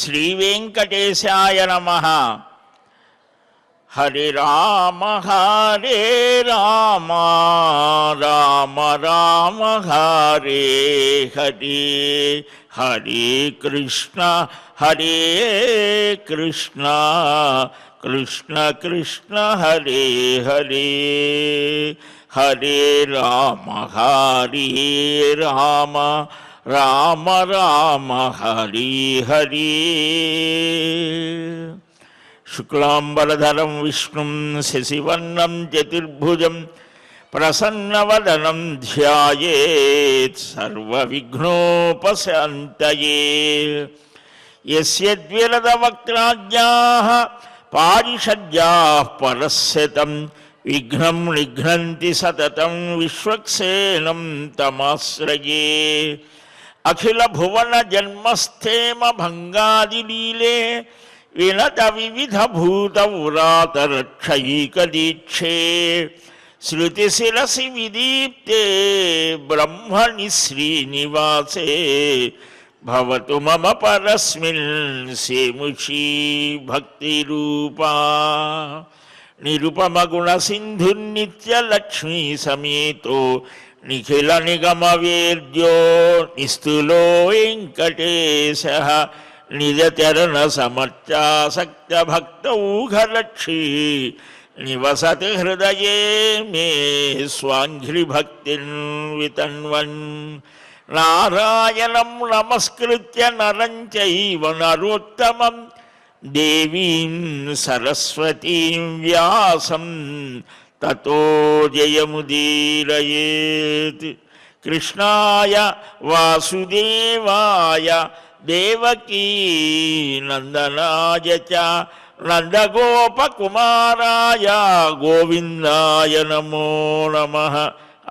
శ్రీవేంకటేశాయ నమః. హరే రామ హరే రామ రామ రామ హరే హరే హరే కృష్ణ కృష్ణ కృష్ణ హరే హరే హరే రామ హరే రామ రామ రామ హరి హరి. శుక్లాంబరధరం విష్ణుం శశివర్ణం చతుర్భుజం ప్రసన్నవదనం ధ్యాయేత్ సర్వవిఘ్నోపశాంతయే. యస్య ద్విరదవక్త్రాజ్ఞాః పారిషద్యాః పరస్యతం విఘ్నం నిఘ్నంతి సతతం విశ్వక్సేనం తమాశ్రయే. అఖిల భువన జన్మస్థేమ భంగాదిలీలే వినత వివిధ భూత వ్రాతరక్షైక దీక్షే. శృతిశిరసి విదీప్తే బ్రహ్మణి శ్రీనివాసే భవతు మమ పరస్మిన్ సేముషీ భక్తిరూపా. నిరుపమగుణ సింధుర్నిత్యలక్ష్మీ సమేతో నిఖిల నిగమ వేద్యో నిస్తులో వెంకటేశః నిజచరణ సమర్చాసక్త భక్తౌఘలక్షీ. నివసతి హృదయే మే స్వాంఘ్రిభక్తిన్ వితన్వన్. నారాయణం నమస్కృత్య నరం చైవ నరోత్తమం దేవీం సరస్వతీం వ్యాసం తతో జయముదీరయేత్. కృష్ణాయ వాసుదేవాయ దేవకీ నందనాయ చ నందగోపకుమారాయ గోవిందాయ నమో నమః.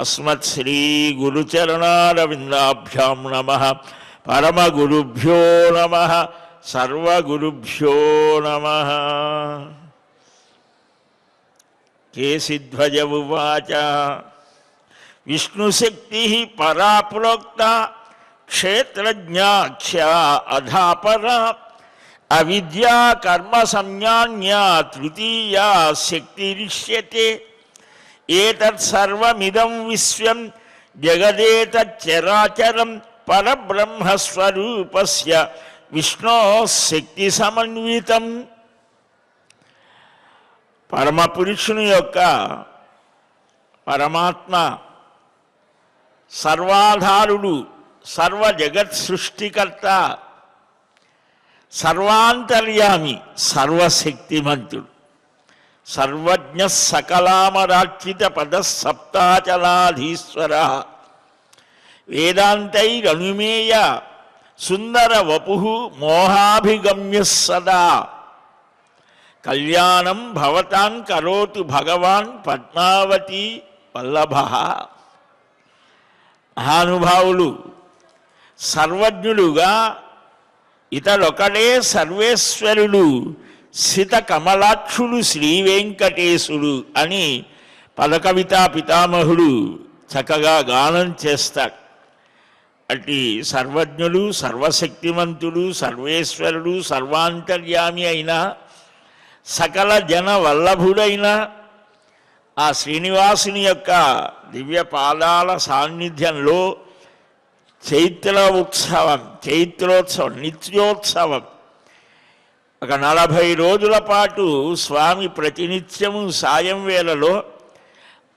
అస్మత్శ్రీ గురుచరణారవిందాభ్యాం నమః. పరమగురుభ్యో నమః. సర్వగురుభ్యో నమః. కేసిధ్వజ ఉవాచ విష్ణుశక్తి పరా ప్రోక్త క్షేత్రజ్ఞాఖ్యా అధాపరా అవిద్యా కర్మ సంజ్ఞాన్యా తృతీయా శక్తిరిష్యతే. ఏతత్సర్వమిదం విశ్వం జగదేతచ్చరాచరం పరబ్రహ్మస్వరూపస్య విష్ణోః శక్తి సమన్వితం. పరమపురుషుని యొక్క పరమాత్మ సర్వాధారుడు, సర్వ జగత్ సృష్టికర్త, సర్వాంతర్యామి, సర్వశక్తిమంతుడు, సర్వజ్ఞ సకలామరార్చిత పద సప్తాచలాధీశ్వర. వేదాంతైరనుమేయ సుందర వపు మోహాభిగమ్య సదా. కళ్యాణం భవతాం కరోతు భగవాన్ పద్మావతి వల్లభ. మహానుభావులు సర్వజ్ఞులుగా ఇతడొకడే సర్వేశ్వరుడు సిత కమలాక్షుడు శ్రీ వెంకటేశుడు అని పదకవితా పితామహుడు చక్కగా గానం చేస్తాడు. అట్టి సర్వజ్ఞుడు, సర్వశక్తిమంతుడు, సర్వేశ్వరుడు, సర్వాంతర్యామి అయిన సకల జన వల్లభుడైన ఆ శ్రీనివాసుని యొక్క దివ్య పాదాల సాన్నిధ్యంలో చైత్రోత్సవం, నిత్యోత్సవం ఒక 40 రోజుల పాటు స్వామి ప్రతినిత్యము సాయం వేళలో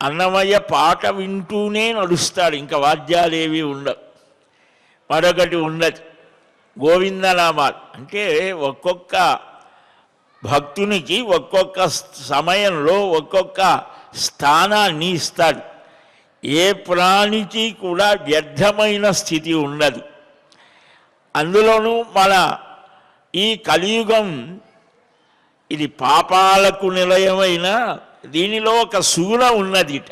అన్నమయ్య పాట వింటూనే నడుస్తాడు. ఇంకా వాద్యాలేవి ఉండవు, మరొకటి ఉండదు. గోవిందనామాలు అంటే ఒక్కొక్క భక్తునికి ఒక్కొక్క సమయంలో ఒక్కొక్క స్థానాన్ని ఇస్తాడు. ఏ ప్రాణికి కూడా వ్యర్థమైన స్థితి ఉండదు. అందులోనూ మన ఈ కలియుగం ఇది పాపాలకు నిలయమైన దీనిలో ఒక సూర ఉన్నదిట.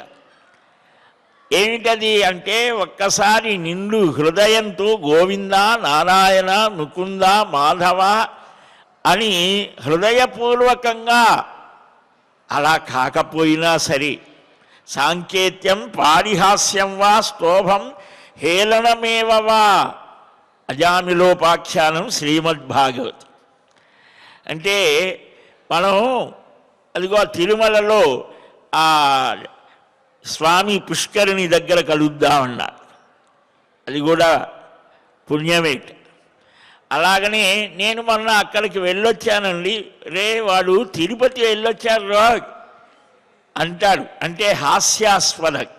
ఏమిటది అంటే ఒక్కసారి నిండు హృదయంతో గోవింద, నారాయణ, ముకుంద, మాధవ అని హృదయపూర్వకంగా, అలా కాకపోయినా సరే సాంకేత్యం పారిహాస్యం వా స్తోభం హేళనమేవ వా అజామిలోపాఖ్యానం శ్రీమద్భాగవతం. అంటే మనం అదిగో తిరుమలలో ఆ స్వామి పుష్కరిణి దగ్గర కలుద్దామన్నారు, అది కూడా పుణ్యమేట. అలాగనే నేను మొన్న అక్కడికి వెళ్ళొచ్చానండి, రే వాడు తిరుపతి వెళ్ళొచ్చారు రా అంటాడు, అంటే హాస్యాస్పదం.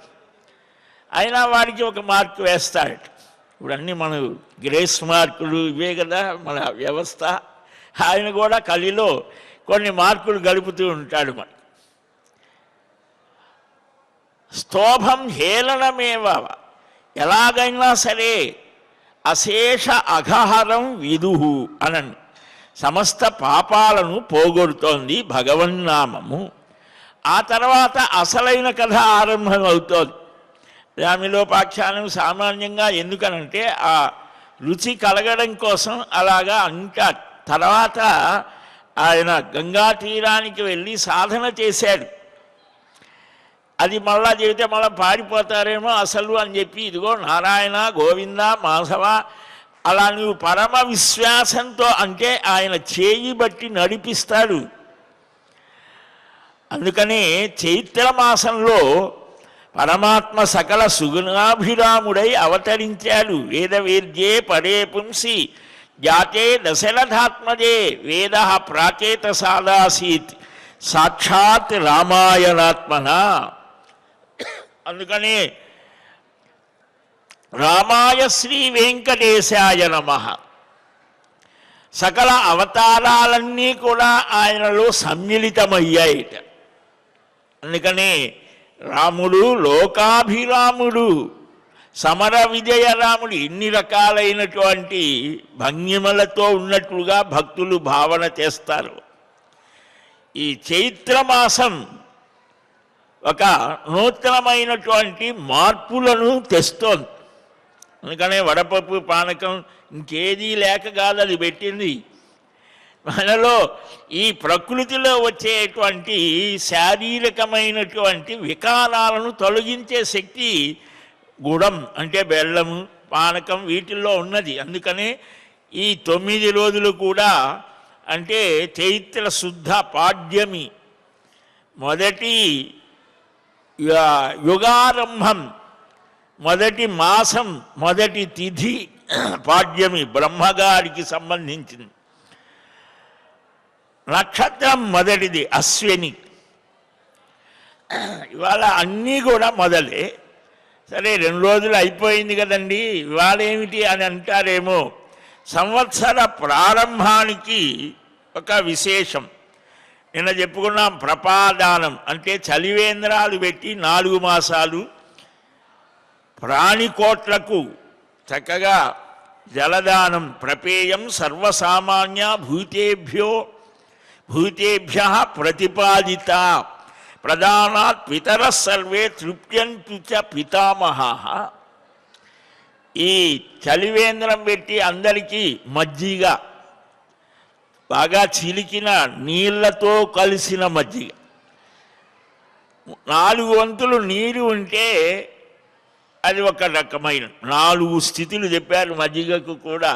అయినా వాడికి ఒక మార్కు వేస్తాడట. ఇప్పుడు అన్నీ మన గ్రేస్ మార్కులు ఇవే కదా మన వ్యవస్థ. ఆయన కూడా కలిలో కొన్ని మార్కులు గడుపుతూ ఉంటాడు. మన స్తోభం హేళనమేవ, ఎలాగైనా సరే అశేష అఘహరం విదుహు అనను, సమస్త పాపాలను పోగొడుతోంది భగవన్నామము. ఆ తర్వాత అసలైన కథ ఆరంభం అవుతోంది. రామిలోపాఖ్యానం సామాన్యంగా ఎందుకనంటే ఆ రుచి కలగడం కోసం అలాగా అంటారు. తర్వాత ఆయన గంగా తీరానికి వెళ్ళి సాధన చేశాడు. అది మళ్ళా చెబితే మళ్ళీ పారిపోతారేమో అసలు అని చెప్పి, ఇదిగో నారాయణ గోవింద మాధవ అలా నువ్వు పరమ విశ్వాసంతో అంటే ఆయన చేయి బట్టి నడిపిస్తాడు. అందుకని చైత్రమాసంలో పరమాత్మ సకల సుగుణాభిరాముడై అవతరించాడు. వేదవేద్యే పరే పుంసి జాతే దశరథాత్మజే వేద ప్రాచేత సాదాసీత్ సాక్షాత్ రామాయణాత్మన. అందుకని రామాయ శ్రీ వెంకటేశాయ నమః. సకల అవతారాలన్నీ కూడా ఆయనలో సమ్మిళితమయ్యాయిట. అందుకని రాముడు లోకాభిరాముడు, సమర విజయ రాముడు, ఇన్ని రకాలైనటువంటి భంగిమలతో ఉన్నట్లుగా భక్తులు భావన చేస్తారు. ఈ చైత్రమాసం ఒక నూతనమైనటువంటి మార్పులను తెస్తోంది. అందుకనే వడపప్పు పానకం ఇంకేదీ లేక కాదు అది పెట్టింది. మనలో ఈ ప్రకృతిలో వచ్చేటువంటి శారీరకమైనటువంటి వికారాలను తొలగించే శక్తి గుడం అంటే బెల్లము పానకం వీటిల్లో ఉన్నది. అందుకనే ఈ 9 రోజులు కూడా అంటే చైత్ర శుద్ధ పాడ్యమి మొదటి యుగారంభం, మొదటి మాసం, మొదటి తిథి పాడ్యమి బ్రహ్మగారికి సంబంధించింది. నక్షత్రం మొదటిది అశ్విని. ఇవాళ అన్నీ కూడా మొదలే. సరే 2 రోజులు అయిపోయింది కదండి, ఇవాళ ఏమిటి అని అంటారేమో. సంవత్సర ప్రారంభానికి ఒక విశేషం నిన్న చెప్పుకున్నాం. ప్రపాదానం అంటే చలివేంద్రాలు పెట్టి 4 మాసాలు ప్రాణికోట్లకు చక్కగా జలదానం ప్రపేయం సర్వసామాన్య భూతేభ్య ప్రతిపాదిత ప్రధానాత్ పితర సర్వే తృప్యంతు చ పితామహః. ఈ చలివేంద్రం పెట్టి అందరికీ మజ్జిగ, బాగా చిలికిన నీళ్లతో కలిసిన మజ్జిగ, 4 వంతులు నీరు ఉంటే అది ఒక రకమైన 4 స్థితులు చెప్పారు మజ్జిగకు కూడా.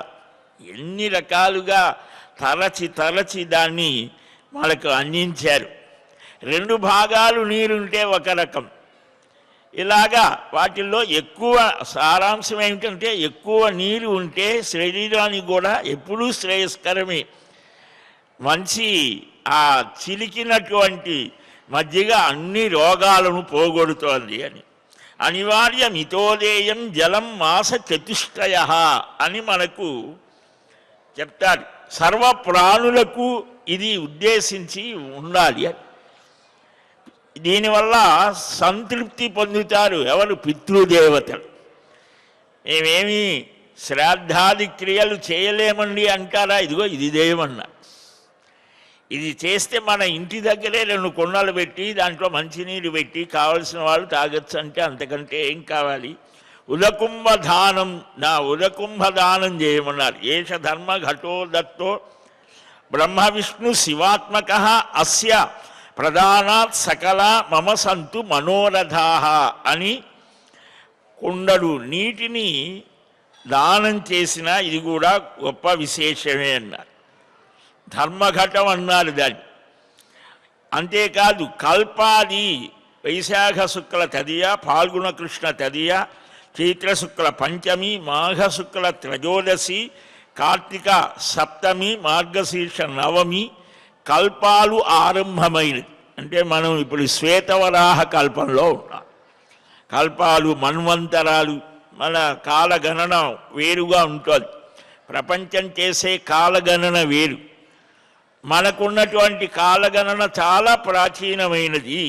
ఎన్ని రకాలుగా తరచి దాన్ని మనకు అందించారు. 2 భాగాలు నీరుంటే ఒక రకం. ఇలాగా వాటిల్లో ఎక్కువ సారాంశం ఏమిటంటే ఎక్కువ నీరు ఉంటే శరీరానికి కూడా ఎప్పుడూ శ్రేయస్కరమే. మంచి ఆ చిలికినటువంటి మజ్జిగ అన్ని రోగాలను పోగొడుతోంది అని. అనివార్య మితోదేయం జలం మాస చతుష్టయ అని మనకు చెప్తాడు. సర్వ ప్రాణులకు ఇది ఉద్దేశించి ఉండాలి అని. దీనివల్ల సంతృప్తి పొందుతారు ఎవరు? పితృదేవతలు. మేమేమి శ్రాద్ధాది క్రియలు చేయలేమండి అంటారా? ఇదిగో ఇది దేవన్నా. ఇది చేస్తే మన ఇంటి దగ్గరే 2 కుండలు పెట్టి దాంట్లో మంచినీళ్ళు పెట్టి కావలసిన వాళ్ళు తాగొచ్చు అంటే అంతకంటే ఏం కావాలి? ఉదకుంభదానం, నా ఉదకుంభదానం చేయమన్నారు. ఏష ధర్మ ఘటో దత్తో బ్రహ్మ విష్ణు శివాత్మక అస్య ప్రధానాత్ సకల మమ సంతు మనోరథా అని కుండలు నీటిని దానం చేసిన ఇది కూడా గొప్ప విశేషమే అన్నారు. ధర్మఘటం అన్నారు దాన్ని. అంతేకాదు కల్పాది వైశాఖ శుక్ల తదియ, పాల్గొన కృష్ణ తదియ, చైత్రశుక్ల పంచమి, మాఘశుక్ల త్రయోదశి, కార్తీక సప్తమి, మార్గశీర్ష నవమి కల్పాలు ఆరంభమైనది. అంటే మనం ఇప్పుడు శ్వేతవరాహ కల్పంలో ఉన్నాం. కల్పాలు మన్వంతరాలు, మన కాలగణన వేరుగా ఉంటుంది. ప్రపంచం చేసే కాలగణన వేరు, మనకున్నటువంటి కాలగణన చాలా ప్రాచీనమైనది.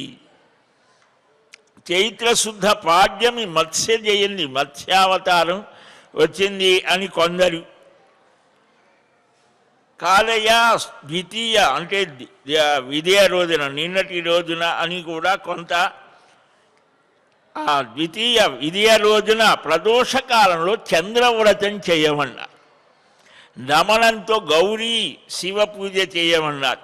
చైత్రశుద్ధ పాడ్యమి మత్స్య జయంతి, మత్స్యావతారం వచ్చింది అని కొందరు, కాలయ ద్వితీయ అంటే విజయ రోజున, నిన్నటి రోజున అని కూడా కొంత. ఆ ద్వితీయ విజయ రోజున ప్రదోషకాలంలో చంద్రవ్రతం చేయమన్నారు. దమనంతో గౌరీ శివ పూజ చేయమన్నారు.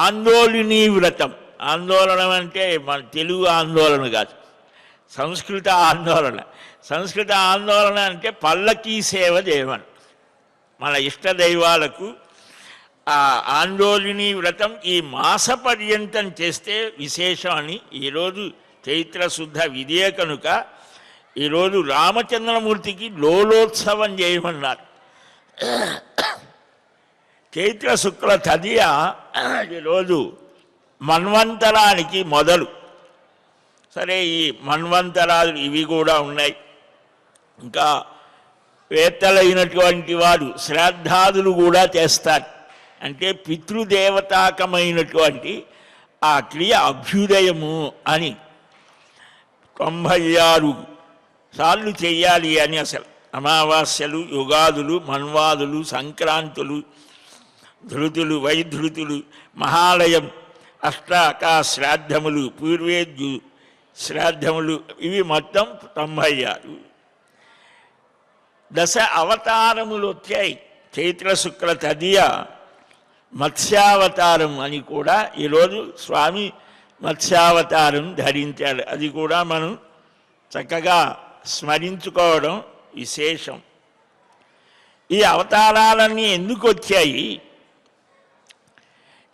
ఆందోళినీ వ్రతం, ఆందోళన అంటే మన తెలుగు ఆందోళన కాదు, సంస్కృత ఆందోళన. సంస్కృత ఆందోళన అంటే పల్లకీ సేవ చేయమన్నారు మన ఇష్ట దైవాలకు. ఆ ఆందోళినీ వ్రతం ఈ మాస పర్యంతం చేస్తే విశేషం అని. ఈరోజు చైత్రశుద్ధ విధియ కనుక ఈరోజు రామచంద్రమూర్తికి లోలోత్సవం చేయమన్నారు. చైత్ర శుక్ల తదియ ఈరోజు మన్వంతరానికి మొదలు. సరే, ఈ మన్వంతరాలు ఇవి కూడా ఉన్నాయి. ఇంకా వేత్తలైనటువంటి వారు శ్రాద్ధాదులు కూడా చేస్తారు. అంటే పితృదేవతాకమైనటువంటి ఆ క్రియ అభ్యుదయము అని 96 సార్లు చెయ్యాలి అని. అసలు అమావాస్యలు, యుగాదులు, మన్వాదులు, సంక్రాంతులు, ధృతులు, వైధృతులు, మహాలయం, అష్టాకా శ్రాద్ధములు, పూర్వేద్యు శ్రాద్ధములు, ఇవి మొత్తం 96. దశ అవతారములు వచ్చాయి. చైత్రశుక్ల తదియ మత్స్యావతారం అని కూడా ఈరోజు స్వామి మత్స్యావతారం ధరించాడు. అది కూడా మనం చక్కగా స్మరించుకోవడం విశేషం. ఈ అవతారాలన్నీ ఎందుకు వచ్చాయి?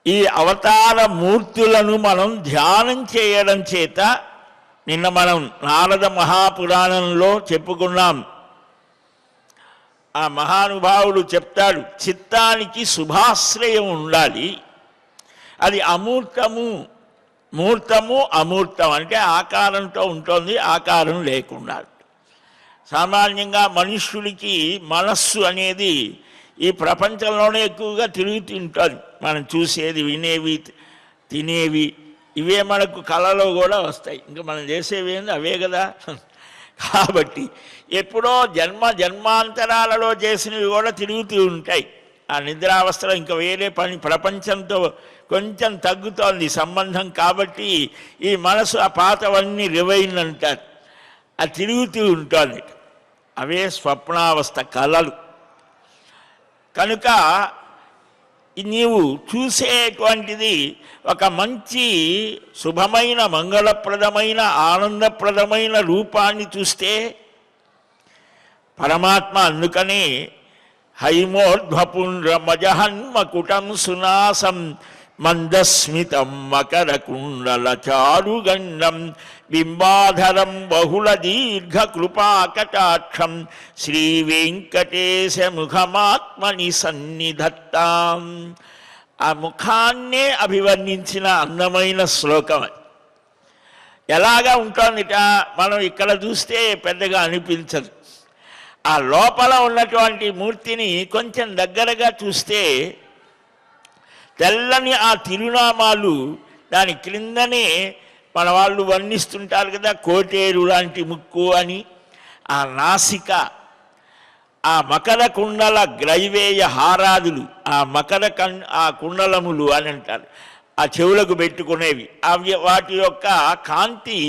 ఈ అవతార మూర్తులను మనం ధ్యానం చేయడం చేత, నిన్న మనం నారద మహాపురాణంలో చెప్పుకున్నాం. ఆ మహానుభావుడు చెప్తాడు, చిత్తానికి శుభాశ్రయం ఉండాలి. అది అమూర్తము, మూర్తము అమూర్తం అంటే ఆకారంతో ఉంటుంది, ఆకారం లేకుండా. సామాన్యంగా మనుష్యుడికి మనస్సు అనేది ఈ ప్రపంచంలోనే ఎక్కువగా తిరుగుతుంటుంది. మనం చూసేది, వినేవి, తినేవి ఇవే మనకు కళలో కూడా వస్తాయి. ఇంకా మనం చేసేవి ఏంది అవే కదా. కాబట్టి ఎప్పుడో జన్మాంతరాలలో చేసినవి కూడా తిరుగుతూ ఉంటాయి. ఆ నిద్రావస్థలో ఇంకా వేరే పని ప్రపంచంతో కొంచెం తగ్గుతోంది సంబంధం. కాబట్టి ఈ మనసు ఆ పాతవన్నీ రివైన్ అంటారు, అది తిరుగుతూ ఉంటుంది. అవే స్వప్నావస్థ, కళలు. కనుక నీవు చూసేటువంటిది ఒక మంచి శుభమైన, మంగళప్రదమైన, ఆనందప్రదమైన రూపాన్ని చూస్తే పరమాత్మ. అందుకని హైమోర్ధ్వపుండ్రమజహన్మకుటం సునాసం మందస్మితం మకరకుండల చారుగండం బింబాధరం బహుళ దీర్ఘ కృపాకటాక్షం శ్రీవేంకటేశ ముఖమాత్మని సన్నిధత్తాం. ఆ ముఖాన్నే అభివర్ణించిన అందమైన శ్లోకం. ఎలాగా ఉంటుందిట, మనం ఇక్కడ చూస్తే పెద్దగా అనిపించదు. ఆ లోపల ఉన్నటువంటి మూర్తిని కొంచెం దగ్గరగా చూస్తే తెల్లని ఆ తిరునామాలు, దాని క్రిందనే మన వాళ్ళు వర్ణిస్తుంటారు కదా, కోటేరు లాంటి ముక్కు అని. ఆ నాసిక, ఆ మకర కుండల గ్రైవేయ హారాదులు, ఆ ఆ కుండలములు అని అంటారు, ఆ చెవులకు పెట్టుకునేవి. అవి వాటి యొక్క కాంతి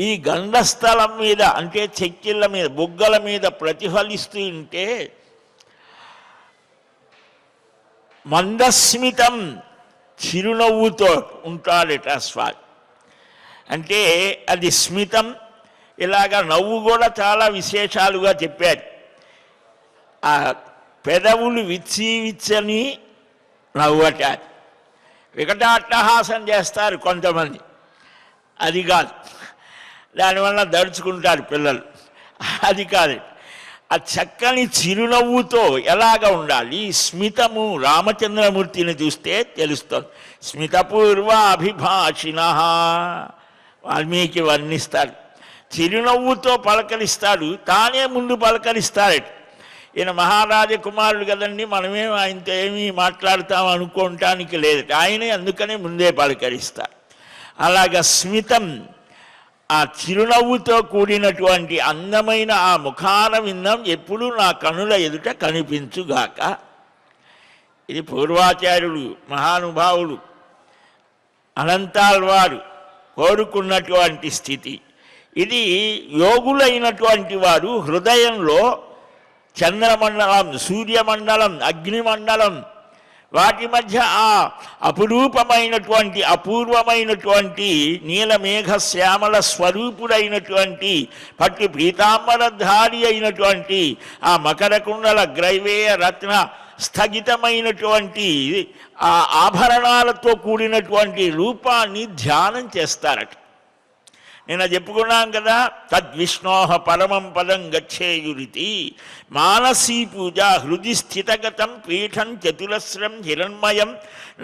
ఈ గంధస్థలం మీద, అంటే చెక్కిళ్ళ మీద, బొగ్గల మీద ప్రతిఫలిస్తూ ఉంటే మందస్మితం, చిరునవ్వుతో ఉంటాడట స్వామి. అంటే అది స్మితం. ఇలాగా నవ్వు కూడా చాలా విశేషాలుగా చెప్పారు. ఆ పెదవులు విచ్చి విచ్చని నవ్వటాన్ని. వికటాట్టహాసం చేస్తారు కొంతమంది, అది కాదు. దానివల్ల దడుచుకుంటారు పిల్లలు, అది కాదు. ఆ చక్కని చిరునవ్వుతో ఎలాగ ఉండాలి, స్మితము. రామచంద్రమూర్తిని చూస్తే తెలుస్తుంది. స్మితపూర్వ అభిభాషిణ వాల్మీకి వర్ణిస్తాడు. చిరునవ్వుతో పలకరిస్తాడు, తానే ముందు పలకరిస్తాడట. ఈయన మహారాజకుమారుడు కదండి, మనమేం ఆయనతో ఏమీ మాట్లాడతాం అనుకోవటానికి లేదట. ఆయనే అందుకనే ముందే పలకరిస్తాడు. అలాగ స్మితం, ఆ చిరునవ్వుతో కూడినటువంటి అందమైన ఆ ముఖాన విందం ఎప్పుడూ నా కనుల ఎదుట కనిపించుగాక. ఇది పూర్వాచార్యులు మహానుభావులు అనంతాల్వారు కోరుకున్నటువంటి స్థితి. ఇది యోగులైనటువంటి వారు హృదయంలో చంద్రమండలం, సూర్యమండలం, అగ్నిమండలం, వాటి మధ్య ఆ అపురూపమైనటువంటి అపూర్వమైనటువంటి నీలమేఘ శ్యామల స్వరూపుడైనటువంటి పట్టు పీతాంబరధారి అయినటువంటి ఆ మకరకుండల గ్రైవేయ రత్న స్థగితమైనటువంటి ఆ ఆభరణాలతో కూడినటువంటి రూపాన్ని ధ్యానం చేస్తారట. నేను చెప్పుకున్నాం కదా, తద్విష్ణోహ పరమం పదం గచ్చేయురితి. మానసీ పూజ హృది స్థితగతం పీఠం చతురస్రం హిరణ్మయం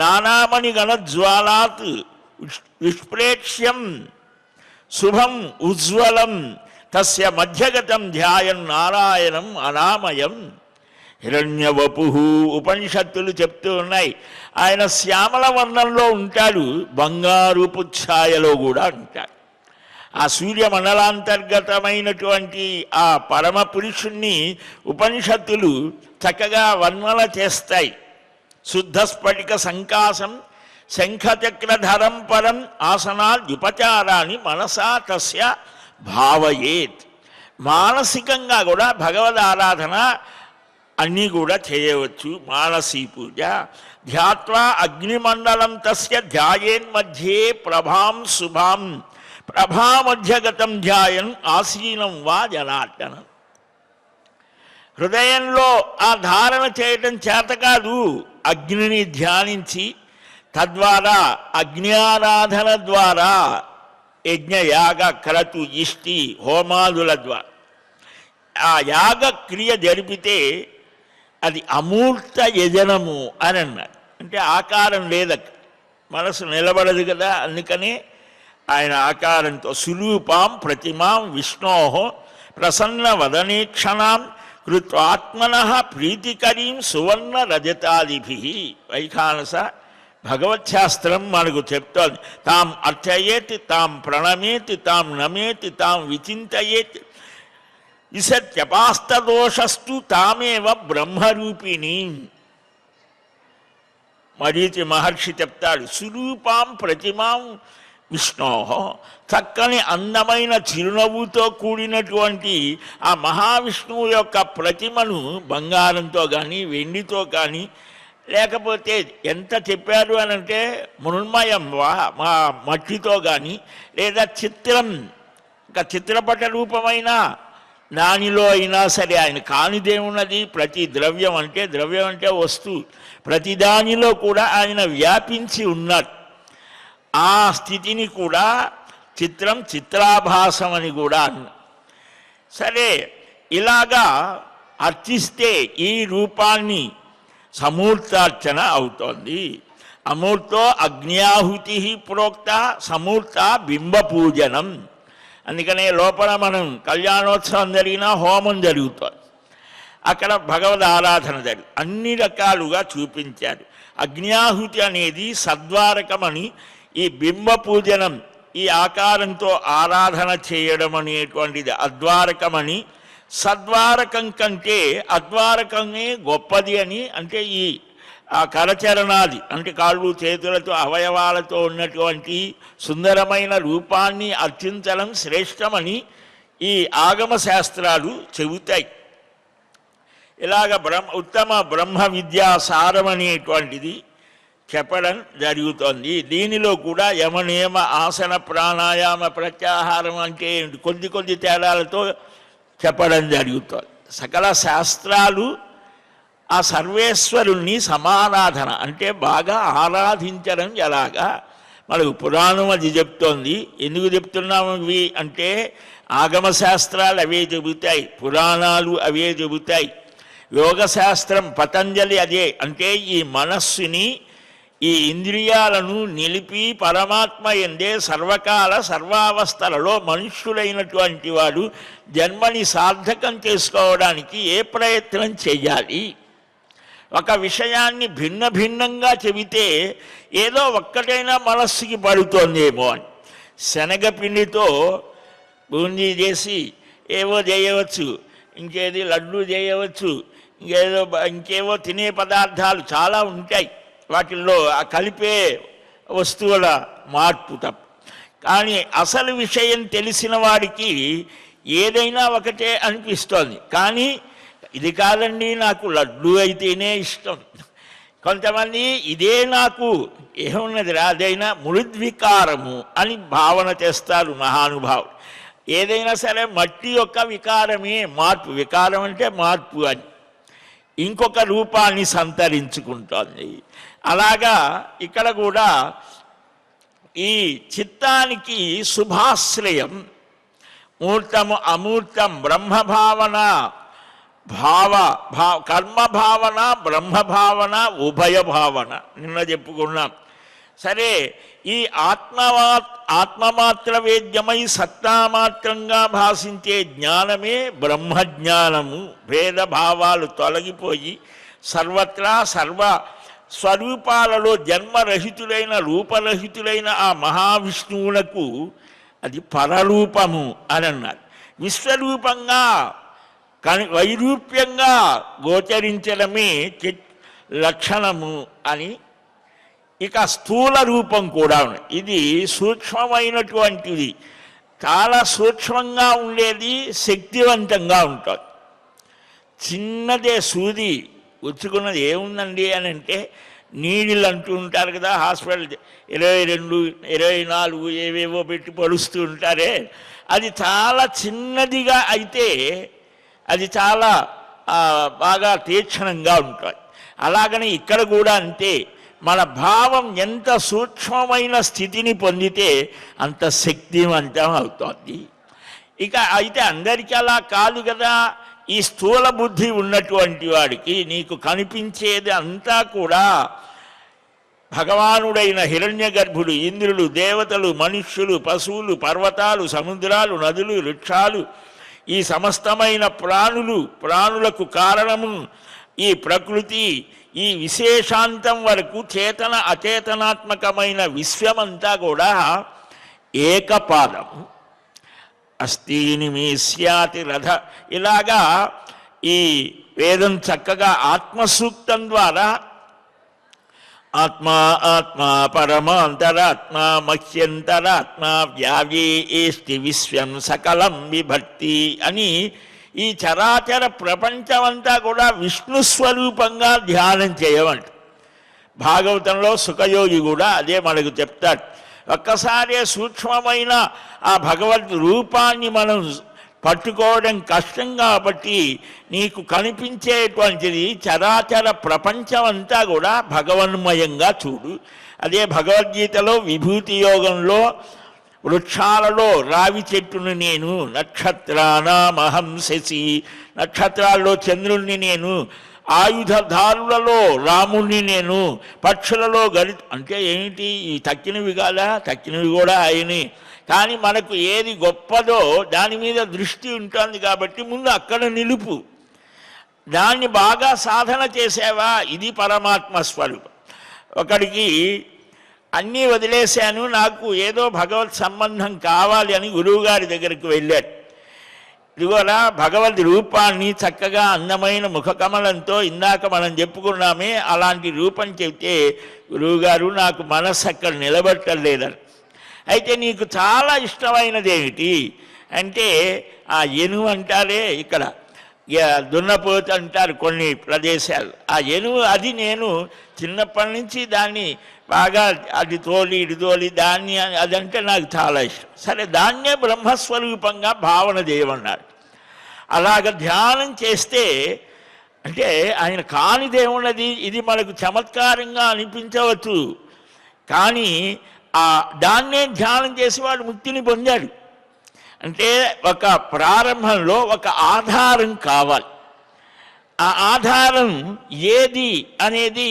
నానామణి గణజ్వాలాత్ విష్ప్రేక్ష్యం శుభం ఉజ్వలం తస్య మధ్యగతం ధ్యాయం నారాయణం అనామయం. హిరణ్యవపు ఉపనిషత్తులు చెప్తూ ఉన్నాయి. ఆయన శ్యామల వర్ణంలో ఉంటాడు, బంగారుపు ఛాయలో కూడా ఉంటాడు. ఆ సూర్యమండలాంతర్గతమైనటువంటి ఆ పరమ పురుషుణ్ణి ఉపనిషత్తులు చక్కగా వర్ణన చేస్తాయి. శుద్ధ స్ఫటిక సంకాసం శంఖచక్రధరం పరం ఆసనాద్యుపచారాన్ని మనసా తస్య భావయేత్. మానసికంగా కూడా భగవద్ ఆరాధన అన్నీ కూడా చేయవచ్చు. మానసీ పూజ ధ్యాత్వా అగ్నిమండలం తస్య ధ్యాయేన్మధ్యే ప్రభాం శుభాం ప్రభామధ్యగతం ధ్యాయన్ ఆసీనం వా జనార్దనం. హృదయంలో ఆ ధారణ చేయటం చేత కాదు, అగ్నిని ధ్యానించి తద్వారా అగ్ని ద్వారా యజ్ఞ యాగ క్రతు ఇష్టి హోమాదుల ద్వారా ఆ యాగ క్రియ జరిపితే అది అమూర్త యజనము అని అన్నారు. అంటే ఆకారం లేదక్క, మనసు నిలబడదు కదా, అందుకనే ఆయన ఆకారంతో సురూపాం ప్రతిమాం విష్ణోః ప్రసన్న వదనేక్షణాం కృత్వాత్మన ప్రీతికరీం సువర్ణ రజతాదిభిః. వైఖానస భగవత్శాస్త్రం మనకు చెప్తోంది. తాం అర్థయేత్, తాం ప్రణమేత్, తాం నమేత్, తాం విచింతయేత్. ఇసత్యపాస్తదోషస్తు తామేవ బ్రహ్మరూపిణి. మరీచి మహర్షి చెప్తాడు, సురూపాం ప్రతిమాం విష్ణోః. చక్కని అందమైన చిరునవ్వుతో కూడినటువంటి ఆ మహావిష్ణువు యొక్క ప్రతిమను బంగారంతో కానీ వెండితో కానీ, లేకపోతే ఎంత చెప్పారు అని అంటే మృణ్మయం మా మట్టితో కానీ, లేదా చిత్రం ఇంకా చిత్రపట రూపమైన దానిలో అయినా సరే ఆయన కానిదేమున్నది. ప్రతి ద్రవ్యం అంటే వస్తువు, ప్రతి దానిలో కూడా ఆయన వ్యాపించి ఉన్నారు. ఆ స్థితిని కూడా చిత్రం చిత్రాభాసం అని కూడా అన్నారు. సరే, ఇలాగా అర్చిస్తే ఈ రూపాన్ని సమూర్తార్చన అవుతోంది. అమూర్తో అగ్న్యాహుతి ప్రోక్త సమూర్త బింబ పూజనం. అందుకనే లోపల మనం కళ్యాణోత్సవం జరిగినా హోమం జరుగుతుంది, అక్కడ భగవద్ ఆరాధన జరుగుతుంది. అన్ని రకాలుగా చూపించారు. అగ్న్యాహుతి అనేది సద్వారకమని, ఈ బింబ పూజనం ఈ ఆకారంతో ఆరాధన చేయడం అనేటువంటిది అద్వారకమని, సద్వారకం కంటే అద్వారకమే గొప్పది అని, అంటే ఈ ఆ కరచరణాది అంటే కాళ్ళు చేతులతో అవయవాలతో ఉన్నటువంటి సుందరమైన రూపాన్ని అర్చించడం శ్రేష్టమని ఈ ఆగమ శాస్త్రాలు చెబుతాయి. ఇలాగ ఉత్తమ బ్రహ్మ విద్యా సారం అనేటువంటిది చెప్పడం జరుగుతోంది. దీనిలో కూడా యమనియమ ఆసన ప్రాణాయామ ప్రత్యాహారం అంటే కొద్ది తేడాలతో చెప్పడం జరుగుతుంది. సకల శాస్త్రాలు ఆ సర్వేశ్వరుణ్ణి సమారాధన అంటే బాగా ఆరాధించడం ఎలాగా మనకు పురాణం అది చెప్తోంది. ఎందుకు చెప్తున్నాము ఇవి అంటే ఆగమశాస్త్రాలు అవే చెబుతాయి, పురాణాలు అవే చెబుతాయి. యోగశాస్త్రం పతంజలి అదే. అంటే ఈ మనస్సుని ఈ ఇంద్రియాలను నిలిపి పరమాత్మ ఎందే సర్వకాల సర్వావస్థలలో మనుష్యులైనటువంటి వాడు జన్మని సార్థకం చేసుకోవడానికి ఏ ప్రయత్నం చేయాలి, ఒక విషయాన్ని భిన్న భిన్నంగా చెబితే ఏదో ఒక్కటైనా మనస్సుకి పడుతోందేమో అని. శనగపిండితో బూందీ చేసి ఏవో చేయవచ్చు, ఇంకేది లడ్డు చేయవచ్చు, ఇంకేవో తినే పదార్థాలు చాలా ఉంటాయి. వాటిల్లో ఆ కలిపే వస్తువుల మార్పు తప్ప. కానీ అసలు విషయం తెలిసిన వాడికి ఏదైనా ఒకటే అనిపిస్తోంది. కానీ ఇది కాదండి నాకు లడ్డు అయితేనే ఇష్టం. కొంతమంది ఇదే నాకు ఏమున్నది అదైనా మృద్వికారము అని భావన చేస్తారు మహానుభావులు. ఏదైనా సరే మట్టి యొక్క వికారమే మార్పు, వికారం అంటే మార్పు అని ఇంకొక రూపాన్ని సంతరించుకుంటోంది. అలాగా ఇక్కడ కూడా ఈ చిత్తానికి శుభాశ్రయం మూర్తము అమూర్తం బ్రహ్మభావన కర్మభావన బ్రహ్మభావన ఉభయ భావన నిన్న చెప్పుకున్నాం. సరే, ఈ ఆత్మమాత్ర వేద్యమై సత్తామాత్రంగా భాషించే జ్ఞానమే బ్రహ్మజ్ఞానము. భేదభావాలు తొలగిపోయి సర్వత్రా సర్వ స్వరూపాలలో జన్మరహితులైన రూపరహితులైన ఆ మహావిష్ణువులకు అది పరరూపము అని అన్నారు. విశ్వరూపంగా వైరూప్యంగా గోచరించడమే లక్షణము అని. ఇక స్థూల రూపం కూడా ఉంది. ఇది సూక్ష్మమైనటువంటిది, చాలా సూక్ష్మంగా ఉండేది, శక్తివంతంగా ఉంటుంది. చిన్నదే సూది వచ్చుకున్నది ఏముందండి అని అంటే నీళ్ళు అంటూ ఉంటారు కదా, హాస్పిటల్ 22, 24 ఏవేవో పెట్టి పడుస్తూ ఉంటారే, అది చాలా చిన్నదిగా అయితే అది చాలా బాగా తీక్షణంగా ఉంటుంది. అలాగనే ఇక్కడ కూడా అంతే, మన భావం ఎంత సూక్ష్మమైన స్థితిని పొందితే అంత శక్తివంతం అవుతుంది. ఇక అయితే అందరికీ అలా కాదు కదా. ఈ స్థూల బుద్ధి ఉన్నటువంటి వాడికి నీకు కనిపించేది అంతా కూడా భగవానుడైన హిరణ్య గర్భుడు, ఇంద్రులు, దేవతలు, మనుష్యులు, పశువులు, పర్వతాలు, సముద్రాలు, నదులు, వృక్షాలు, ఈ సమస్తమైన ప్రాణులకు కారణము ఈ ప్రకృతి, ఈ విశేషాంతం వరకు చేతన అచేతనాత్మకమైన విశ్వమంతా కూడా ఏకపాదము. అస్థీని మీ స్యాతి రథ. ఇలాగా ఈ వేదం చక్కగా ఆత్మసూక్తం ద్వారా ఆత్మా ఆత్మా పరమాంతరాత్మ మహ్యంతరాత్మ వ్యావేష్టి విశ్వం సకలం విభక్తి అని ఈ చరాచర ప్రపంచమంతా కూడా విష్ణు స్వరూపంగా ధ్యానం చేయమంట. భాగవతంలో సుఖయోగి కూడా అదే మనకు చెప్తాడు. ఒక్కసారి సూక్ష్మమైన ఆ భగవద్ రూపాన్ని మనం పట్టుకోవడం కష్టం కాబట్టి నీకు కనిపించేటువంటిది చరాచర ప్రపంచం అంతా కూడా భగవన్మయంగా చూడు. అదే భగవద్గీతలో విభూతి యోగంలో వృక్షాలలో రావి చెట్టును నేను, నక్షత్రానామహం శశి, నక్షత్రాల్లో చంద్రుణ్ణి నేను, ఆయుధదారులలో రాముణ్ణి నేను, పక్షులలో అంటే ఏమిటి ఈ తక్కినవి కాదా, తక్కినవి కూడా ఆయనే. కానీ మనకు ఏది గొప్పదో దాని మీద దృష్టి ఉంటుంది కాబట్టి ముందు అక్కడ నిలుపు. దాన్ని బాగా సాధన చేసావా, ఇది పరమాత్మ స్వరూపం. ఒకడికి అన్నీ వదిలేశాను, నాకు ఏదో భగవత్ సంబంధం కావాలి అని గురువుగారి దగ్గరికి వెళ్ళాడు. ఇదిగోరా భగవద్ రూపాన్ని చక్కగా అందమైన ముఖకమలంతో ఇందాక మనం చెప్పుకున్నామే, అలాంటి రూపం చెప్తే గురువుగారు నాకు మనస్సు అక్కడ నిలబెట్టలేదని. అయితే నీకు చాలా ఇష్టమైనది ఏమిటి అంటే ఆ ఏనుగు అంటారే, ఇక్కడ దున్నపోతు అంటారు కొన్ని ప్రదేశాలు, ఆ ఏనుగు అది నేను చిన్నప్పటి నుంచి దాన్ని బాగా అది తోలి ఇటు తోలి దాన్ని అదంటే నాకు చాలా ఇష్టం. సరే, దాన్నే బ్రహ్మస్వరూపంగా భావన చేయమన్నాడు. అలాగ ధ్యానం చేస్తే అంటే ఆయన కానిదేమున్నది, ఇది మనకు చమత్కారంగా అనిపించవచ్చు, కానీ దాన్నే ధ్యానం చేసి వాడు ముక్తిని పొందాడు. అంటే ఒక ప్రారంభంలో ఒక ఆధారం కావాలి. ఆ ఆధారం ఏది అనేది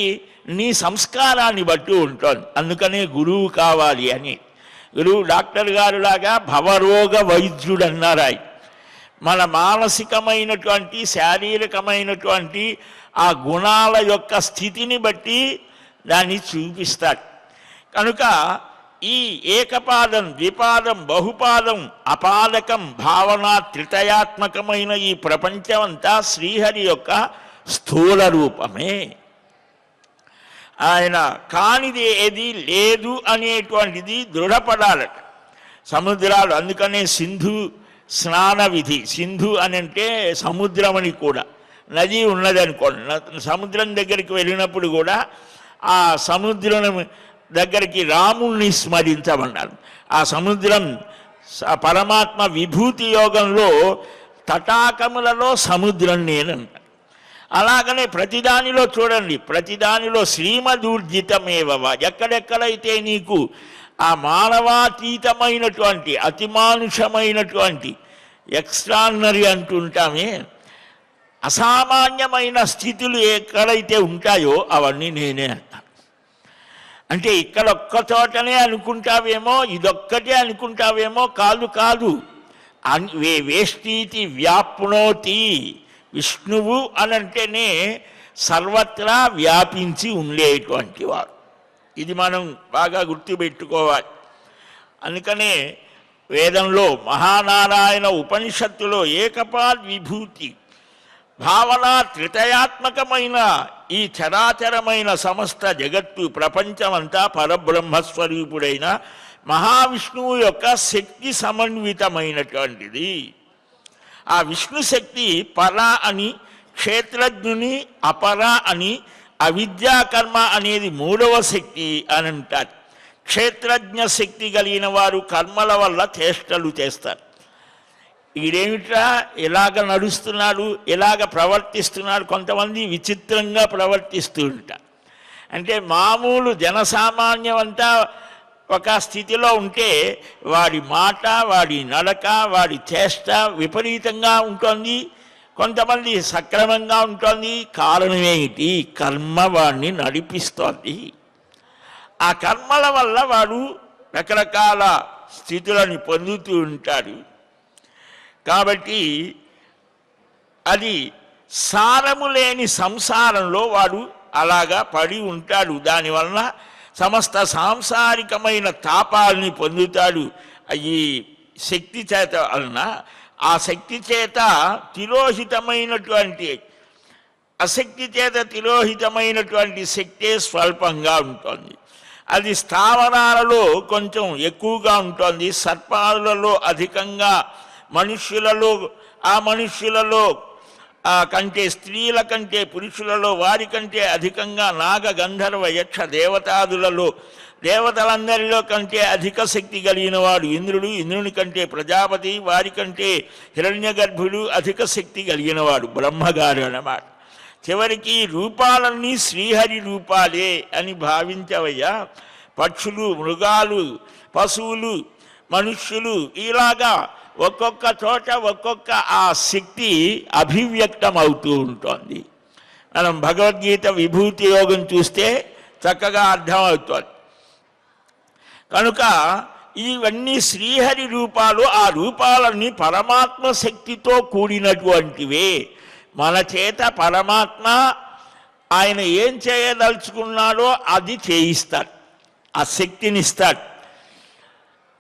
నీ సంస్కారాన్ని బట్టి ఉంటుంది. అందుకనే గురువు కావాలి అని. గురువు డాక్టర్ గారు లాగా భవరోగ వైద్యుడు అన్నారు ఆయన. మన మానసికమైనటువంటి శారీరకమైనటువంటి ఆ గుణాల యొక్క స్థితిని బట్టి దాన్ని చూపిస్తాడు. కనుక ఈ ఏకపాదం, ద్విపాదం, బహుపాదం, అపాదకం, భావన త్రితయాత్మకమైన ఈ ప్రపంచం అంతా శ్రీహరి యొక్క స్థూల రూపమే. ఆయన కానిది ఏది లేదు అనేటువంటిది దృఢపడాలట. సముద్రాలు, అందుకనే సింధు స్నాన విధి. సింధు అని అంటే సముద్రం అని కూడా, నది ఉన్నది అనుకోండి. సముద్రం దగ్గరికి వెళ్ళినప్పుడు కూడా ఆ సముద్రం దగ్గరికి రాముణ్ణి స్మరించమన్నారు. ఆ సముద్రం పరమాత్మ విభూతి యోగంలో తటాకములలో సముద్రం నేనంటారు. అలాగనే ప్రతిదానిలో చూడండి, ప్రతిదానిలో శ్రీమదూర్జితమేవ. ఎక్కడెక్కడైతే నీకు ఆ మానవాతీతమైనటువంటి అతిమానుషమైనటువంటి ఎక్స్ట్రాడినరీ అంటుంటామే, అసామాన్యమైన స్థితులు ఎక్కడైతే ఉంటాయో అవన్నీ నేనే అంటాను. అంటే ఇక్కడ ఒక్క చోటనే అనుకుంటావేమో, ఇదొక్కటే అనుకుంటావేమో, కాదు కాదు. వేష్టీతి వ్యాప్నోతి. విష్ణువు అనంటేనే సర్వత్రా వ్యాపించి ఉండేటువంటి వాడు. ఇది మనం బాగా గుర్తుపెట్టుకోవాలి. అందుకనే వేదంలో మహానారాయణ ఉపనిషత్తులో ఏకపాద్ విభూతి భావన త్రితయాత్మకమైన ఈ చరాచరమైన సమస్త జగత్తు ప్రపంచమంతా పరబ్రహ్మస్వరూపుడైన మహావిష్ణువు యొక్క శక్తి సమన్వితమైనటువంటిది. ఆ విష్ణు శక్తి పర అని, క్షేత్రజ్ఞుని అపర అని, అవిద్యాకర్మ అనేది మూడవ శక్తి అని అంటారు. క్షేత్రజ్ఞ శక్తి కలిగిన వారు కర్మల వల్ల చేష్టలు చేస్తారు. ఈడేమిట్రా ఎలాగ నడుస్తున్నాడు, ఎలాగ ప్రవర్తిస్తున్నాడు, కొంతమంది విచిత్రంగా ప్రవర్తిస్తూ ఉంటారు. అంటే మామూలు జనసామాన్యం అంతా ఒక స్థితిలో ఉంటే వాడి మాట, వాడి నడక, వాడి చేష్ట విపరీతంగా ఉంటుంది. కొంతమంది సక్రమంగా ఉంటుంది. కారణమేమిటి? కర్మ వాడిని నడిపిస్తోంది. ఆ కర్మల వల్ల వాడు రకరకాల స్థితులను పొందుతూ ఉంటాడు. కాబట్టి అది సారము లేని సంసారంలో వాడు అలాగా పడి ఉంటాడు. దానివలన సమస్త సాంసారికమైన తాపాలని పొందుతాడు. ఈ శక్తి చేత వలన ఆ శక్తి చేత తిరోహితమైనటువంటి, అశక్తి చేత తిరోహితమైనటువంటి శక్తే స్వల్పంగా ఉంటుంది. అది స్థావరాలలో కొంచెం ఎక్కువగా ఉంటుంది, సర్పాలలో అధికంగా, మనుష్యులలో ఆ మనుష్యులలో కంటే, స్త్రీల కంటే పురుషులలో వారి కంటే అధికంగా, నాగ గంధర్వ యక్ష దేవతాదులలో దేవతలందరిలో కంటే అధిక శక్తి కలిగిన వాడు ఇంద్రుడు. ఇంద్రుని కంటే ప్రజాపతి, వారి కంటే హిరణ్య గర్భుడు అధిక శక్తి కలిగిన వాడు బ్రహ్మగారు అన్నమాట. చివరికి రూపాలన్నీ శ్రీహరి రూపాలే అని భావించవయ్యా. పక్షులు, మృగాలు, పశువులు, మనుష్యులు ఇలాగా ఒక్కొక్క చోట ఒక్కొక్క ఆ శక్తి అభివ్యక్తం అవుతూ ఉంటుంది. మనం భగవద్గీత విభూతి యోగం చూస్తే చక్కగా అర్థమవుతుంది. కనుక ఇవన్నీ శ్రీహరి రూపాలు. ఆ రూపాలన్నీ పరమాత్మ శక్తితో కూడినటువంటివే. మన చేత పరమాత్మ ఆయన ఏం చేయదలుచుకున్నాడో అది చేయిస్తాడు, ఆ శక్తినిస్తాడు.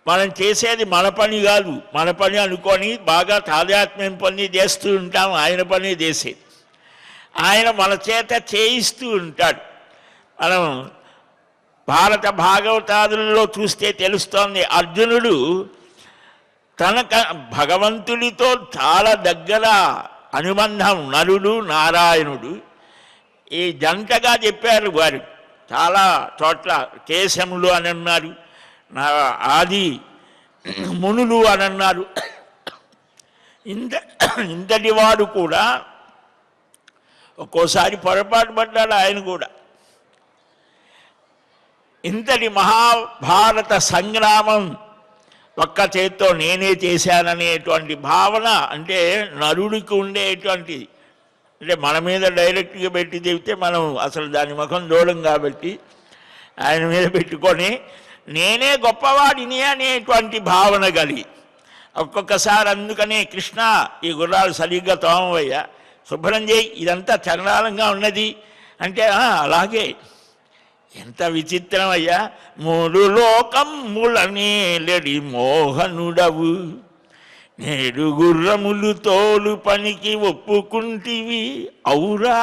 మనం చేసేది మన పని కాదు. మన పని అనుకొని బాగా తాదాత్మ్యం పని చేస్తూ ఉంటాం, ఆయన పని చేసేది. ఆయన మన చేత చేయిస్తూ ఉంటాడు. మనం భారత భాగవతాదులలో చూస్తే తెలుస్తోంది, అర్జునుడు తన భగవంతుడితో చాలా దగ్గర అనుబంధం, నరుడు నారాయణుడు ఈ జంటగా చెప్పారు వారు. చాలా చోట్ల కేశములు అని అన్నారు, ఆది మునులు అని అన్నారు. ఇంతటి వాడు కూడా ఒక్కోసారి పొరపాటు పడ్డాడు ఆయన కూడా. ఇంతటి మహాభారత సంగ్రామం ఒక్క చేత్తో నేనే చేశాననేటువంటి భావన అంటే నరుడికి ఉండేటువంటిది. అంటే మన మీద డైరెక్ట్గా పెట్టి చెబితే మనం అసలు దాని ముఖం దూడం కాబట్టి ఆయన మీద పెట్టుకొని నేనే గొప్పవాడిని అనేటువంటి భావన కలిగి ఒక్కొక్కసారి అందుకనే కృష్ణ ఈ గుర్రాలు సరిగ్గా తోమవయ్యా, శుభ్రం చేయి, ఇదంతా చండాలంగా ఉన్నది అంటే అలాగే. ఎంత విచిత్రం అయ్యా, మూడు లోకములనేలడి మోహనుడవు, నేడు గుర్రములు తోలు పనికి ఒప్పుకుంటివి ఔరా.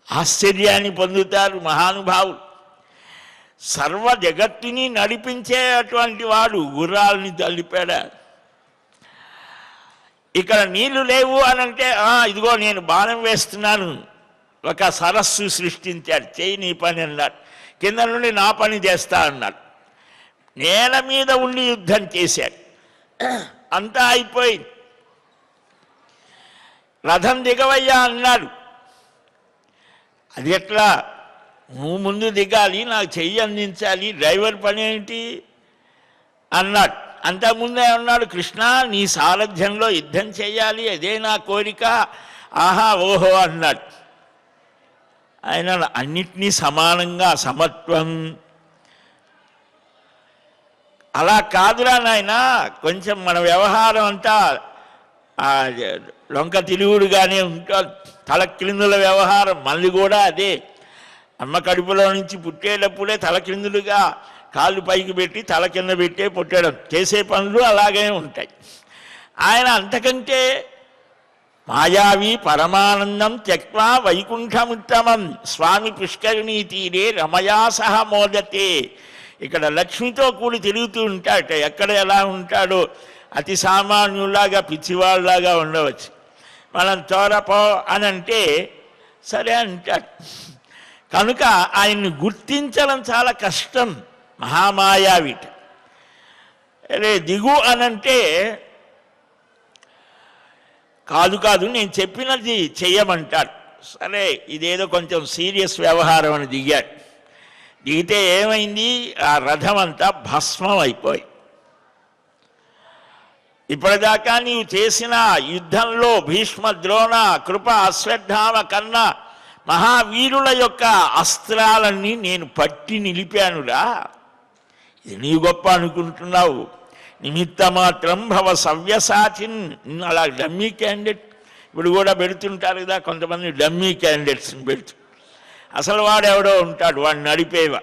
ఆశ్చర్యాన్ని పొందుతారు మహానుభావులు. సర్వ జగత్తుని నడిపించేటువంటి వాడు గుర్రాలని తలిపాడా. ఇక్కడ నీళ్లు లేవు అనంటే ఇదిగో నేను బాణం వేస్తున్నాను, ఒక సరస్సు సృష్టించాడు, చేయి నీ పని అన్నాడు, కింద నుండి నా పని చేస్తా అన్నాడు, నేల మీద ఉండి యుద్ధం చేశాడు, అంతా అయిపోయింది. రథం దిగవయ్యా అన్నాడు, అది ఎట్లా, నువ్వు ముందు దిగాలి, నాకు చెయ్యి అందించాలి, డ్రైవర్ పని ఏంటి అన్నాడు. అంతకుముందే అన్నాడు, కృష్ణ నీ సారథ్యంలో యుద్ధం చేయాలి, అదే నా కోరిక, ఆహా ఓహో అన్నాడు. ఆయన అన్నిటినీ సమానంగా సమత్వం, అలా కాదురా నాయన, కొంచెం మన వ్యవహారం అంతా లొంక తిరుగుడుగానే ఉంటాడు, తలక్రిందుల వ్యవహారం మళ్ళీ కూడా అదే. అమ్మ కడుపులో నుంచి పుట్టేటప్పుడే తలక్రిందులుగా కాళ్ళు పైకి పెట్టి తల కింద పెట్టే పుట్టడం, చేసే పనులు అలాగే ఉంటాయి. ఆయన అంతకంటే మాయావి పరమానందం త్యక్వా వైకుంఠముత్తమం స్వామి పుష్కరిణీ తీరే రమయా సహ మోదతే. ఇక్కడ లక్ష్మితో కూడి తిరుగుతూ ఉంటాడట. ఎక్కడ ఎలా ఉంటాడో అతి సామాన్యులాగా పిచ్చివాళ్ళలాగా ఉండవచ్చు. మనం తోరపో అని అంటే సరే అంటాడు. కనుక ఆయన్ని గుర్తించడం చాలా కష్టం, మహామాయావిట. అరే దిగు అనంటే కాదు కాదు నేను చెప్పినది చెయ్యమంటాడు. సరే ఇదేదో కొంచెం సీరియస్ వ్యవహారం అని దిగాడు. దిగితే ఏమైంది, ఆ రథం అంతా భస్మం అయిపోయి. ఇప్పటిదాకా నీవు చేసిన యుద్ధంలో భీష్మ ద్రోణ కృప అశ్వత్థామ కన్నా మహావీరుల యొక్క అస్త్రాలన్నీ నేను పట్టి నిలిపానురా, ఇది నీ గొప్ప అనుకుంటున్నావు, నిమిత్త మాత్రం భవ సవ్యసాచిన్. అలా డమ్మీ క్యాండిడేట్ ఇప్పుడు కూడా పెడుతుంటారు కదా కొంతమంది, డమ్మీ క్యాండిడేట్స్ని పెడుతు, అసలు వాడెవడో ఉంటాడు, వాడిని నడిపేవా.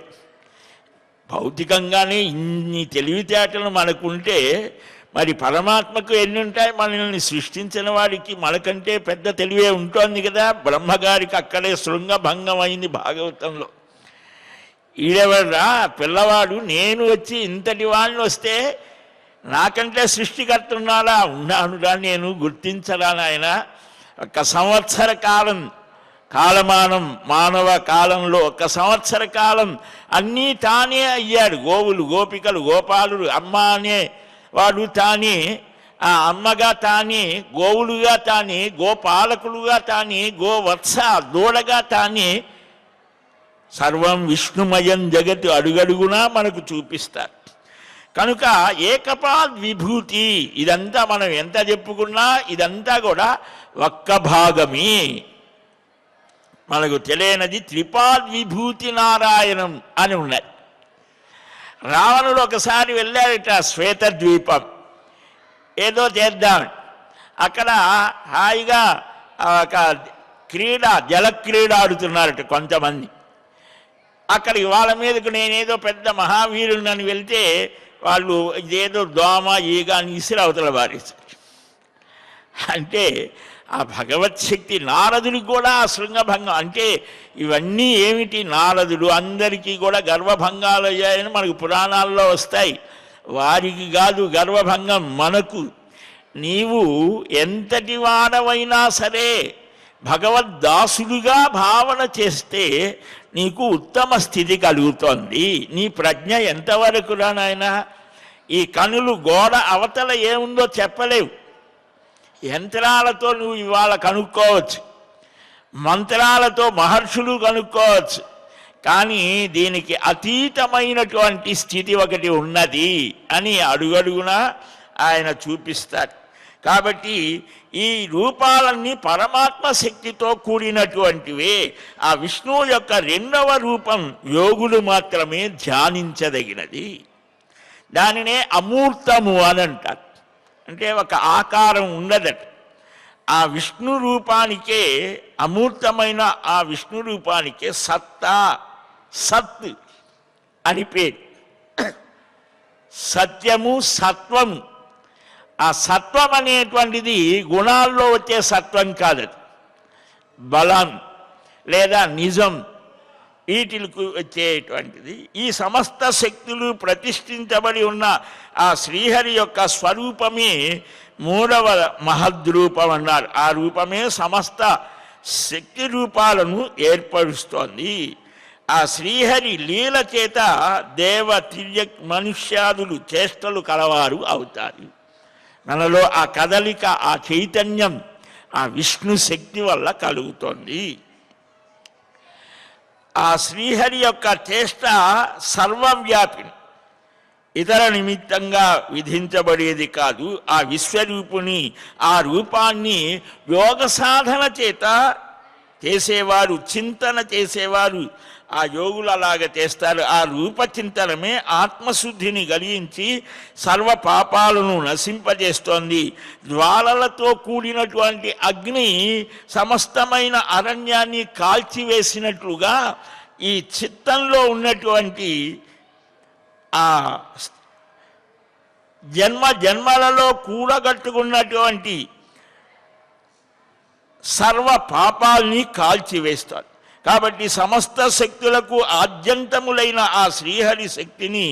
భౌతికంగానే ఇన్ని తెలివితేటలు మనకుంటే మరి పరమాత్మకు ఎన్ని ఉంటాయి. మనల్ని సృష్టించిన వాడికి మనకంటే పెద్ద తెలివే ఉంటుంది కదా. బ్రహ్మగారికి అక్కడే శృంగభంగం అయింది భాగవతంలో. ఈడెవర్రా పిల్లవాడు, నేను వచ్చి ఇంతటి వాడిని వస్తే నాకంటే సృష్టికర్త ఉన్నాడా, ఉన్నానురా, నేను గుర్తించరా నాయన. 1 సంవత్సర కాలం కాలమానం మానవ కాలంలో 1 సంవత్సర కాలం అన్నీ తానే అయ్యాడు. గోవులు గోపికలు గోపాలుడు, అమ్మ అనే వాడు తానే, ఆ అమ్మగా తానే, గోవులుగా తానే, గోపాలకులుగా తానే, గోవత్స దూడగా తానే, సర్వం విష్ణుమయం జగత్తు అడుగడుగునా మనకు చూపిస్తారు. కనుక ఏకపాద్ విభూతి, ఇదంతా మనం ఎంత చెప్పుకున్నా ఇదంతా కూడా ఒక్క భాగమే. మనకు తెలియనిది త్రిపాద్ విభూతి నారాయణం అని ఉన్నది. రావణుడు ఒకసారి వెళ్ళాడట శ్వేతద్వీపం, ఏదో చేద్దాం. అక్కడ హాయిగా ఒక క్రీడ, జలక్రీడ ఆడుతున్నారట కొంతమంది. అక్కడికి వాళ్ళ మీదకు నేనేదో పెద్ద మహావీరుని వెళ్తే వాళ్ళు ఇదేదో దోమ ఈగ అని ఇసిరి అవతల బారేశారు. అంటే ఆ భగవత్ శక్తి నారదుడికి కూడా ఆ శృంగభంగం. అంటే ఇవన్నీ ఏమిటి, నారదుడు అందరికీ కూడా గర్వభంగాలు అయ్యాయని మనకు పురాణాల్లో వస్తాయి. వారికి కాదు గర్వభంగం, మనకు. నీవు ఎంతటి వాడవైనా సరే భగవద్దాసుడిగా భావన చేస్తే నీకు ఉత్తమ స్థితి కలుగుతోంది. నీ ప్రజ్ఞ ఎంతవరకు రా నాయన. ఈ కనులు గోడ అవతల ఏముందో చెప్పలేవు, యంత్రాలతో నువ్వు ఇవాళ కనుక్కోవచ్చు. మంత్రాలతో మహర్షులు కనుక్కోవచ్చు, కానీ దీనికి అతీతమైనటువంటి స్థితి ఒకటి ఉన్నది అని అడుగడుగునా ఆయన చూపిస్తారు. కాబట్టి ఈ రూపాలన్నీ పరమాత్మ శక్తితో కూడినటువంటివే. ఆ విష్ణువు యొక్క రెండవ రూపం యోగులు మాత్రమే ధ్యానించదగినది. దానినే అమూర్తము అని అంటారు. అంటే ఒక ఆకారం ఉండదట. ఆ విష్ణు రూపానికే, అమూర్తమైన ఆ విష్ణు రూపానికే సత్తా, సత్ అని పేరు. సత్యము, సత్వము. ఆ సత్వం అనేటువంటిది గుణాల్లో వచ్చే సత్వం కాదది. బలం లేదా నిజం వీటికి వచ్చేటువంటిది. ఈ సమస్త శక్తులు ప్రతిష్ఠించబడి ఉన్న ఆ శ్రీహరి యొక్క స్వరూపమే మూడవ మహద్రూపం అన్నారు. ఆ రూపమే సమస్త శక్తి రూపాలను ఏర్పరుస్తోంది. ఆ శ్రీహరి లీల చేత దేవ తిర్య మనుష్యాదులు చేష్టలు కలవారు అవుతారు. మనలో ఆ కదలిక, ఆ చైతన్యం ఆ విష్ణు శక్తి వల్ల కలుగుతోంది. ఆ శ్రీహరి యొక్క చేష్ట సర్వవ్యాపిని, ఇతర నిమిత్తంగా విధించబడేది కాదు. ఆ విశ్వరూపుని, ఆ రూపాన్ని యోగ సాధన చేత చేసేవారు, చింతన చేసేవారు ఆ యోగులు అలాగ చేస్తారు. ఆ రూపచింతనమే ఆత్మశుద్ధిని కలిగించి సర్వ పాపాలను నశింపజేస్తోంది. జ్వాలలతో కూడినటువంటి అగ్ని సమస్తమైన అరణ్యాన్ని కాల్చివేసినట్లుగా ఈ చిత్తంలో ఉన్నటువంటి ఆ జన్మ జన్మలలో కూడగట్టుకున్నటువంటి సర్వ పాపాల్ని కాల్చివేస్తారు. కాబట్టి సమస్త శక్తులకు ఆద్యంతములైన ఆ శ్రీహరి శక్తిని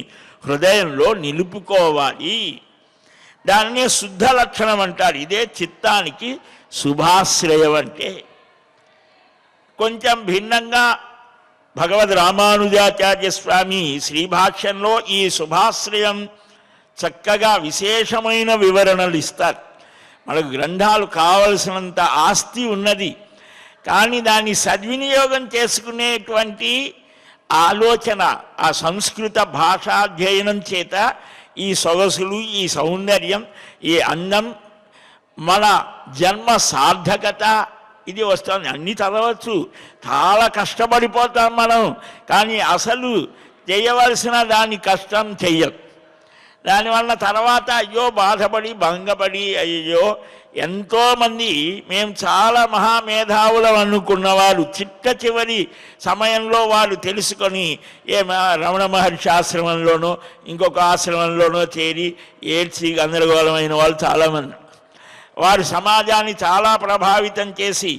హృదయంలో నిలుపుకోవాలి. దాన్నే శుద్ధ లక్షణం అంటారు. ఇదే చిత్తానికి శుభాశ్రయం అంటే. కొంచెం భిన్నంగా భగవద్ రామానుజాచార్య స్వామి శ్రీభాష్యంలో ఈ శుభాశ్రయం చక్కగా విశేషమైన వివరణలు ఇస్తారు. మనకు గ్రంథాలు కావలసినంత ఆస్తి ఉన్నది, కానీ దాన్ని సద్వినియోగం చేసుకునేటువంటి ఆలోచన ఆ సంస్కృత భాషాధ్యయనం చేత ఈ సొగసులు, ఈ సౌందర్యం, ఈ అందం, మన జన్మ సార్థకత ఇది వస్తుంది. అన్నీ చదవచ్చు, చాలా కష్టపడిపోతాం మనం, కానీ అసలు చేయవలసిన దాని కష్టం చెయ్యం. దానివల్ల తర్వాత అయ్యో బాధపడి భంగపడి అయ్యో ఎంతోమంది మేము చాలా మహామేధావులం అనుకున్నవారు చిట్ట చివరి సమయంలో వారు తెలుసుకొని రమణ మహర్షి ఆశ్రమంలోనో ఇంకొక ఆశ్రమంలోనో చేరి ఏడ్చి గందరగోళమైన వాళ్ళు చాలామంది. వారు సమాజాన్ని చాలా ప్రభావితం చేసి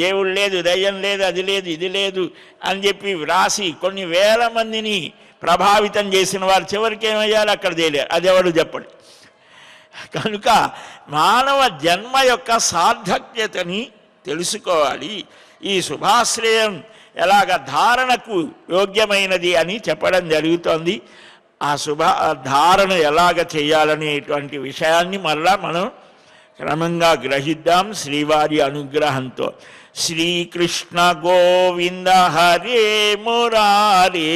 దేవుడు లేదు, దయ్యం లేదు, అది లేదు, ఇది లేదు అని చెప్పి వ్రాసి కొన్ని వేల మందిని ప్రభావితం చేసిన వారు చివరికి ఏమయ్యారు అక్కడ తేలారు. అది ఎవరు చెప్పండి. కనుక మానవ జన్మ యొక్క సార్థక్యతని తెలుసుకోవాలి. ఈ శుభాశ్రయం ఎలాగ ధారణకు యోగ్యమైనది అని చెప్పడం జరుగుతోంది. ఆ ధారణ ఎలాగ చేయాలనేటువంటి విషయాన్ని మళ్ళా మనం క్రమంగా గ్రహిద్దాం శ్రీవారి అనుగ్రహంతో. శ్రీకృష్ణ గోవింద హరే మురారే,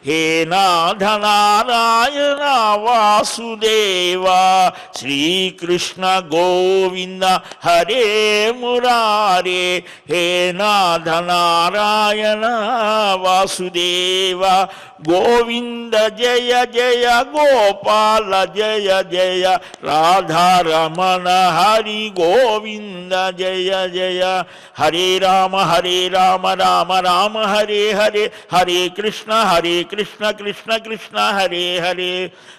హే నాథ నారాయణ వాసుదేవ. శ్రీకృష్ణ గోవింద హరే మురారే, హే నాథ నారాయణ వాసుదేవ. గోవింద జయ జయ గోపాల జయ జయ, రాధారమణ హరి గోవింద జయ జయ. హరే రామ రామ రామ హరే హరే, హరే కృష్ణ కృష్ణ కృష్ణ హరే హరే.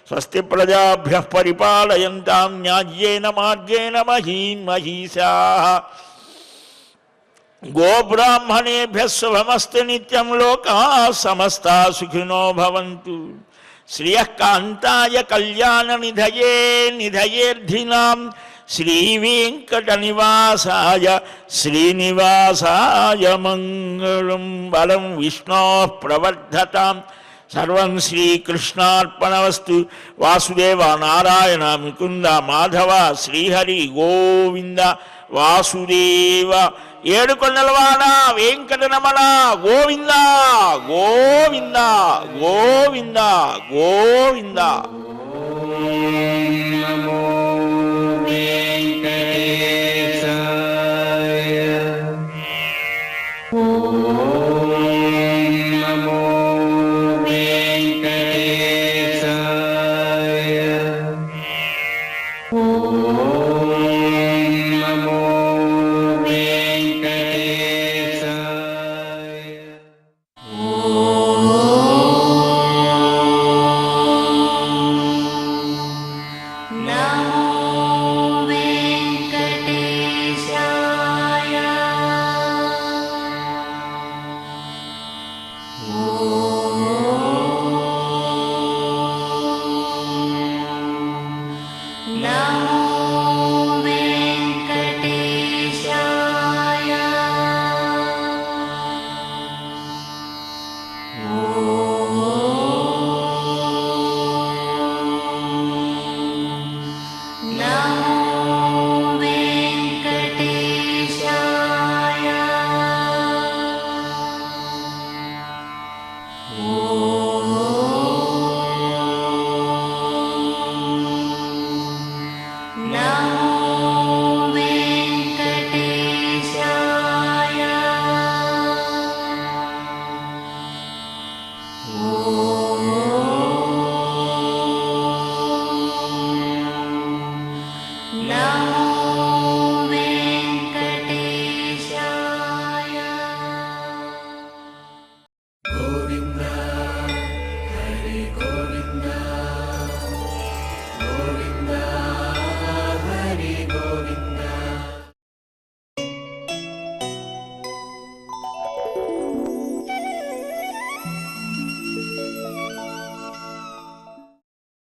స్వస్తి ప్రజాభ్యః పరిపాలయంతాం న్యాయ్యేన మార్గేణ మహీన్ మహీషాః. గోబ్రాహ్మణేభ్యः శుభమస్తు నిత్యం. లోకాః సమస్తాః సుఖినో భవంతు. శ్రియః కాంతాయ కళ్యాణ నిధయే నిధయేర్థినాం. శ్రీవేంకటనివాసాయ శ్రీనివాసాయ మంగళం. బలం విష్ణోః ప్రవర్ధతాం. సర్వం శ్రీకృష్ణార్పణమస్తు. వాసుదేవ నారాయణ ముకుంద మాధవ శ్రీహరి గోవింద వాసుదేవ ఏడుకొండలవాడ వెంకటరమణ గోవింద గోవింద గోవింద గోవింద.